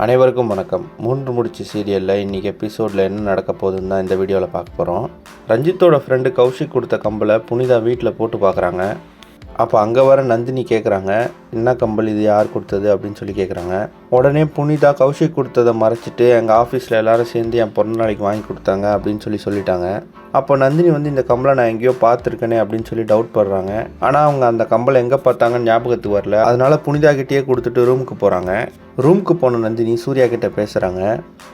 அனைவருக்கும் வணக்கம். 3 முடிச்சு சீரியலில் இன்றைக்கி எபிசோடில் என்ன நடக்க போகுதுன்னு தான் இந்த வீடியோவில் பார்க்க போகிறோம். ரஞ்சித்தோட ஃப்ரெண்டு கௌஷிக் கொடுத்த கம்பலை புனிதா வீட்டில் போட்டு பார்க்குறாங்க. அப்போ அங்கே வர நந்தினி கேட்குறாங்க, என்ன கம்பல் இது, யார் கொடுத்தது அப்படின்னு சொல்லி கேட்குறாங்க. உடனே புனிதா கௌஷிக் கொடுத்ததை மறைச்சிட்டு எங்கள் ஆஃபீஸில் எல்லோரும் சேர்ந்து என் பிறந்த நாளைக்கு வாங்கி கொடுத்தாங்க அப்படின்னு சொல்லிட்டாங்க. அப்போ நந்தினி இந்த கம்பலை நான் எங்கேயோ பார்த்துருக்கேனே அப்படின்னு சொல்லி டவுட் படுறாங்க. ஆனால் அவங்க அந்த கம்பலை எங்கே பார்த்தாங்கன்னு ஞாபகத்துக்கு வரல. அதனால புனிதா கிட்டேயே கொடுத்துட்டு ரூமுக்கு போகிறாங்க. ரூமுக்கு போன நந்தினி சூர்யா கிட்டே பேசுகிறாங்க.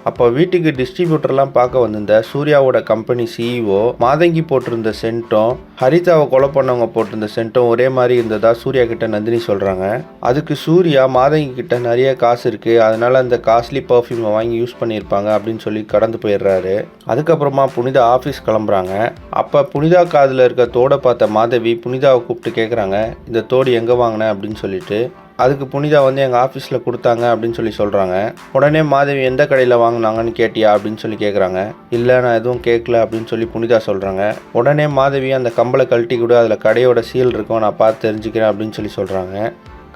அப்போ வீட்டுக்கு டிஸ்ட்ரிபியூட்டர்லாம் பார்க்க வந்திருந்த சூர்யாவோட கம்பெனி சிஇஓ மாதங்கி போட்டிருந்த சென்ட்டும் ஹரிதாவை கொலை பண்ணவங்க போட்டிருந்த சென்ட்டும் ஒரே மாதிரி இருந்ததா சூர்யா கிட்ட நந்தினி சொல்கிறாங்க. அதுக்கு சூர்யா மாதங்கி கிட்ட நிறைய காசு இருக்குது, அதனால அந்த காஸ்ட்லி பர்ஃப்யூமை வாங்கி யூஸ் பண்ணியிருப்பாங்க அப்படின்னு சொல்லி கடந்து போயிடுறாரு. அதுக்கப்புறமா புனிதா ஆஃபீஸ் கிளம்புறாங்க. அப்போ புனிதா காதில் இருக்க தோடை பார்த்த மாதவி புனிதாவை கூப்பிட்டு கேட்குறாங்க, இந்த தோடு எங்கே வாங்கினேன் அப்படின்னு சொல்லிட்டு. அதுக்கு புனிதா எங்கள் ஆஃபீஸில் கொடுத்தாங்க அப்படின்னு சொல்கிறாங்க. உடனே மாதவி எந்த கடையில் வாங்கினாங்கன்னு கேட்டியா அப்படின்னு சொல்லி கேட்குறாங்க. இல்லை, நான் எதுவும் கேட்கல அப்படின்னு சொல்லி புனிதா சொல்கிறாங்க. உடனே மாதவி அந்த கம்பளை கழட்டி கூட அதில் கடையோட சீல் இருக்கும், நான் பார்த்து தெரிஞ்சுக்கிறேன் அப்படின்னு சொல்கிறாங்க.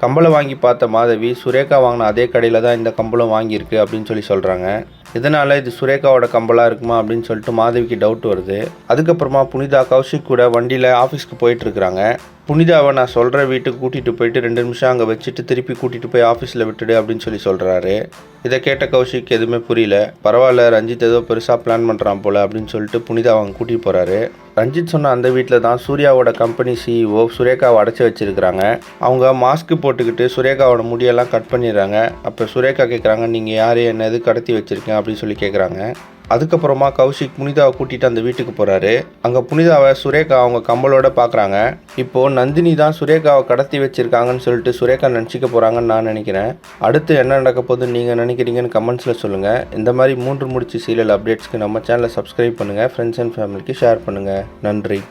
கம்பளை வாங்கி பார்த்த மாதவி சுரேகா வாங்கின அதே கடையில் தான் இந்த கம்பளம் வாங்கியிருக்கு அப்படின்னு சொல்கிறாங்க. இதனால் இது சுரேகாவோட கம்பலாக இருக்குமா அப்படின்னு சொல்லிட்டு மாதவிக்கு டவுட் வருது. அதுக்கப்புறமா புனிதா கௌஷிக் கூட வண்டியில் ஆஃபீஸ்க்கு போயிட்டுருக்குறாங்க. புனிதாவை நான் சொல்கிற வீட்டுக்கு கூட்டிகிட்டு போயிட்டு 2 நிமிஷம் அங்கே வச்சுட்டு திருப்பி கூட்டிகிட்டு போய் ஆஃபீஸில் விட்டுடு அப்படின்னு சொல்கிறாரு. இதை கேட்ட கௌஷிக் எதுவுமே புரியல. பரவாயில்ல, ரஞ்சித் ஏதோ பெருசாக பிளான் பண்ணுறான் போல் அப்படின்னு சொல்லிட்டு புனிதா அவங்க கூட்டிகிட்டு போகிறாரு. ரஞ்சித் சொன்ன அந்த வீட்டில் தான் சூர்யாவோட கம்பெனி சிஇஓ சுரேகாவை அடைச்சி வச்சுருக்கிறாங்க. அவங்க மாஸ்க்கு போட்டுக்கிட்டு சுரேகாவோட முடியெல்லாம் கட் பண்ணிடுறாங்க. அப்போ சுரேகா கேட்குறாங்க, நீங்கள் யார், என்ன எது கடத்தி வச்சுருக்கேன் அப்படின்னு சொல்லி கேட்குறாங்க. அதுக்கப்புறமா கௌஷிக் புனிதாவை கூட்டிகிட்டு அந்த வீட்டுக்கு போகிறாரு. அங்கே புனிதாவை சுரேகா அவங்க கம்பலோட பார்க்குறாங்க. இப்போது நந்தினி தான் சுரேகாவை கடத்தி வச்சுருக்காங்கன்னு சொல்லிட்டு சுரேகா நினச்சிக்க போகிறாங்கன்னு நான் நினைக்கிறேன். அடுத்து என்ன நடக்க போகுதுன்னு நீங்கள் நினைக்கிறீங்கன்னு கமெண்ட்ஸில் சொல்லுங்கள். இந்த மாதிரி 3 முடிச்சு சீரியல் அப்டேட்ஸ்க்கு நம்ம சேனலை சப்ஸ்கிரைப் பண்ணுங்கள், ஃப்ரெண்ட்ஸ் அண்ட் ஃபேமிலிக்கு ஷேர் பண்ணுங்கள். நன்றி.